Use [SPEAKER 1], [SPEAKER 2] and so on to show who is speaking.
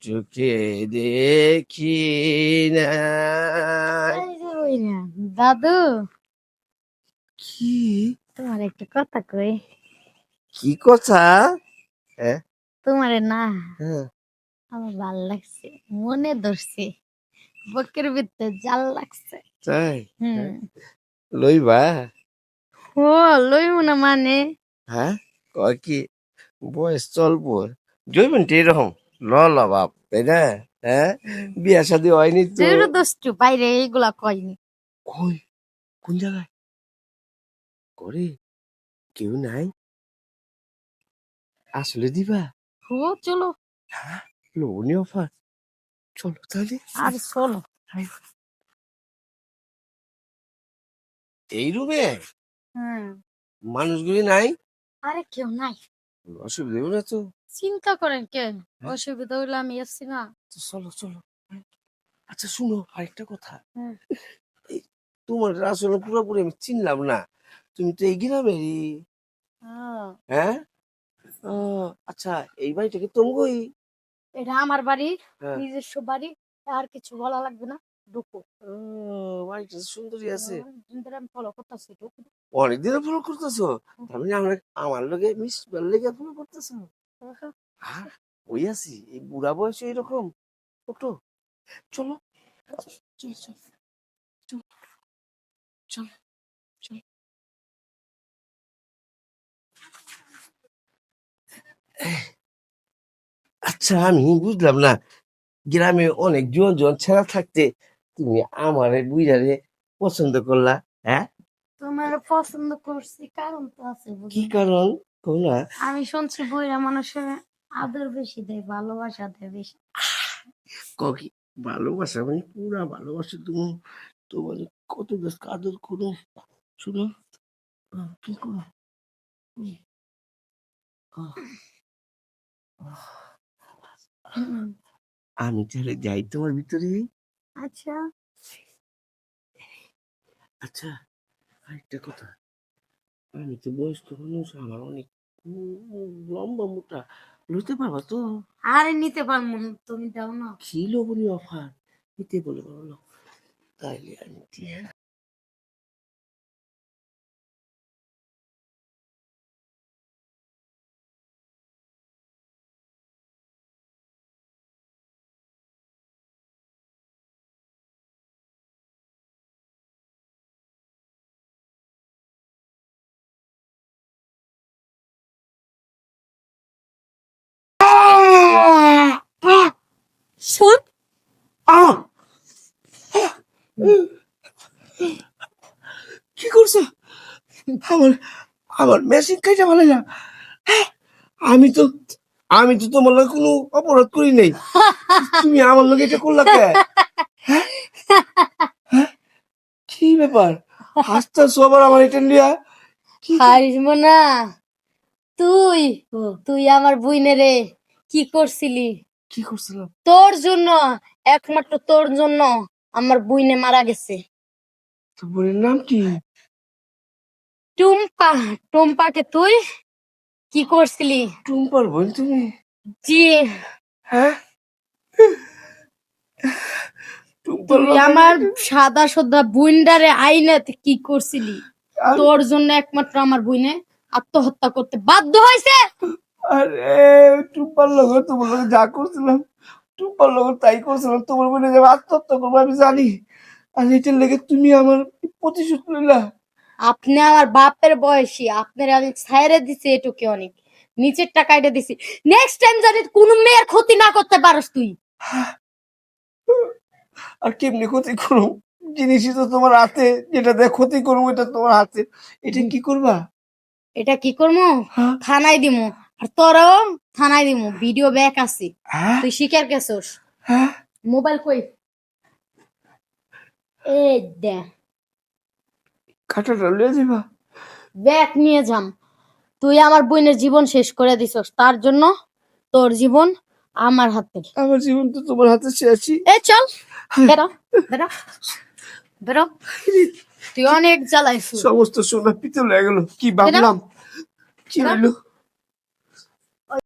[SPEAKER 1] চোখে দেখি না।
[SPEAKER 2] দাদু,
[SPEAKER 1] কি
[SPEAKER 2] তোমার একটা কথা কই।
[SPEAKER 1] কি কথা? হ্যাঁ
[SPEAKER 2] তোমারে না
[SPEAKER 1] হ্যাঁ
[SPEAKER 2] আমার ভাল লাগছে, মনে ধরছে, বুকের ভিতরে জাল লাগছে।
[SPEAKER 1] তাই
[SPEAKER 2] হুম।
[SPEAKER 1] লইবা?
[SPEAKER 2] ও লইব না মানে?
[SPEAKER 1] হ্যাঁ কয় কি বয়স চলবো জৈবন এরকম ল ল বাপ তাই না? হ্যাঁ বিয়া শাদী হয়নি তো।
[SPEAKER 2] জেরো দোস্তু বাইরে এইগুলা কয়নি।
[SPEAKER 1] কই কোন জায়গায় করে কেউ নাই আসলে দিবা?
[SPEAKER 2] ও চলো
[SPEAKER 1] হ্যাঁ লোনি অফার চলো তাহলে।
[SPEAKER 2] আর চলো।
[SPEAKER 1] এই রুমে
[SPEAKER 2] হুম।
[SPEAKER 1] মানুষগুলি নাই?
[SPEAKER 2] আরে কেউ নাই,
[SPEAKER 1] অসুবিধা হবে না তো?
[SPEAKER 2] চিন্তা করেন কেন? অসুবিধা হইলে আমি আসছি না।
[SPEAKER 1] তো চলো চলো। আচ্ছা শুনো আরেকটা কথা,
[SPEAKER 2] হুম।
[SPEAKER 1] এই তোমার আসলে পুরোপুরি আমি চিনলাম না, তুমি তো এই গ্রামেরই। হ্যাঁ আচ্ছা এই বাড়িটা কি তোমারই?
[SPEAKER 2] এটা আমার বাড়ি,
[SPEAKER 1] হ্যাঁ
[SPEAKER 2] নিজস্ব বাড়ি, আর কিছু বলা লাগবে না। ঢুকো।
[SPEAKER 1] বাড়িটা তো সুন্দরই আছে।
[SPEAKER 2] আমি ফলো করতেছি, ঢুকো।
[SPEAKER 1] অনেকদিন ফলো করতেছো, তার মানে আমরা আমার লগে মিস লেগে ফলো করতেছো? হ্যাঁ ওই আছি এই বুড়া বয়সে এরকম ছোট। চলো চল চল চল চল চল। আচ্ছা আমি বুঝলাম না, গ্রামে অনেক জন জন ছেঁড়া থাকতে তুমি আমার বুইরারে পছন্দ করলা? হ্যাঁ
[SPEAKER 2] তোমার পছন্দ করছি কারণ তো আছে,
[SPEAKER 1] কি
[SPEAKER 2] বুঝলি?
[SPEAKER 1] কারণ কও না?
[SPEAKER 2] আমি শুনছি বইরা মানুষের আদর বেশি দেয়, ভালোবাসা দেয় বেশি।
[SPEAKER 1] কও কি ভালোবাসা মানে পুরা ভালোবাসা তুমি তোমার কত বেশ আদর করো। শুনো কি করো উম, আহ, আহ,
[SPEAKER 2] হুম।
[SPEAKER 1] আমি তাহলে যাই তোমার ভিতরে।
[SPEAKER 2] আচ্ছা।
[SPEAKER 1] আচ্ছা আরেকটা কথা, আমি তো বয়স্ক মানুষ, আমার অনেক লম্বা মোটা, লইতে পারবা তো?
[SPEAKER 2] আরে নিতে পারবো না, তুমি দাও না।
[SPEAKER 1] কি লোভনীয় অফার নিতে বলে বলো, তাইলে আমি দিয়ে।
[SPEAKER 2] শোন,
[SPEAKER 1] আহ! কি করছো? আমার আমার মেশিন খাইতে ভালো না। আমি তো আমি তো তোমার লগে কোনো অপরাধ করি নাই, তুমি আমার লগে এটা করলা কে? হ্যাঁ? হ্যাঁ? কি ব্যাপার হাসতেছো আবার আমার এটা নিয়া? কি
[SPEAKER 2] হারিস না। তুই তুই আমার বুইনে রে কি করছিলি?
[SPEAKER 1] কি করছিলাম?
[SPEAKER 2] তোর জন্য, একমাত্র তোর জন্য আমার বুইনে মারা গেছে।
[SPEAKER 1] তোর বোনের নাম কি?
[SPEAKER 2] টুম্পা। টুম্পাকে তুই কি করছিলি?
[SPEAKER 1] টুম্পার বোন তুমি?
[SPEAKER 2] জি।
[SPEAKER 1] হ্যাঁ টুম্পার
[SPEAKER 2] তুই
[SPEAKER 1] লগে
[SPEAKER 2] আমার সাদা সাদা বুইন্ডারে আইনাতে কি করছিলি?
[SPEAKER 1] আর-
[SPEAKER 2] তোর জন্য একমাত্র আমার বুইনে আত্মহত্যা করতে বাধ্য হয়েছে।
[SPEAKER 1] আরে টুম্পার লগে তোমার লগে যা করছিলাম, টুম্পার লগে তাই করছিলাম, তোমার বোনে যে আত্মহত্যা করবো আমি জানি, আর এটার লেগে তুমি আমার প্রতিশোধ নিলা।
[SPEAKER 2] আপনি আমার বাপের বয়সী, আপনার আমি ছাইরে দিছি এটুকে অনেক, নিচের টাকাইটা দিছি। নেক্সট টাইম জানি কোন মেয়ের ক্ষতি না করতে পারস তুই।
[SPEAKER 1] আর কেমনি ক্ষতি করো? জিনিসই তো তোমার হাতে, যেটা দিয়ে ক্ষতি করবো এটা তোমার হাতে, এটা কি করবা?
[SPEAKER 2] এটা কি করবো?
[SPEAKER 1] হ্যাঁ
[SPEAKER 2] থানায় দিমু। আর তোরও থানায় দিমু, ভিডিও ব্যাক আছে।
[SPEAKER 1] হ্যাঁ
[SPEAKER 2] তুই স্বীকার করছস।
[SPEAKER 1] হ্যাঁ
[SPEAKER 2] মোবাইল কই? এই দে,
[SPEAKER 1] কাঁটাটা লয়ে যাবা?
[SPEAKER 2] ব্যাক নিয়ে যাম। তুই আমার বোনের জীবন শেষ করে দিছস, তার জন্য তোর জীবন আমার হাতে।
[SPEAKER 1] আমার জীবন তো তোমার হাতে শেষই।
[SPEAKER 2] এ চল, বেরো বেরো বেরো। তুই অনেক জ্বালাইছিস।
[SPEAKER 1] সমস্ত সোনা পিতল হয়ে গেল, কি ভাবলাম, কি হইলো?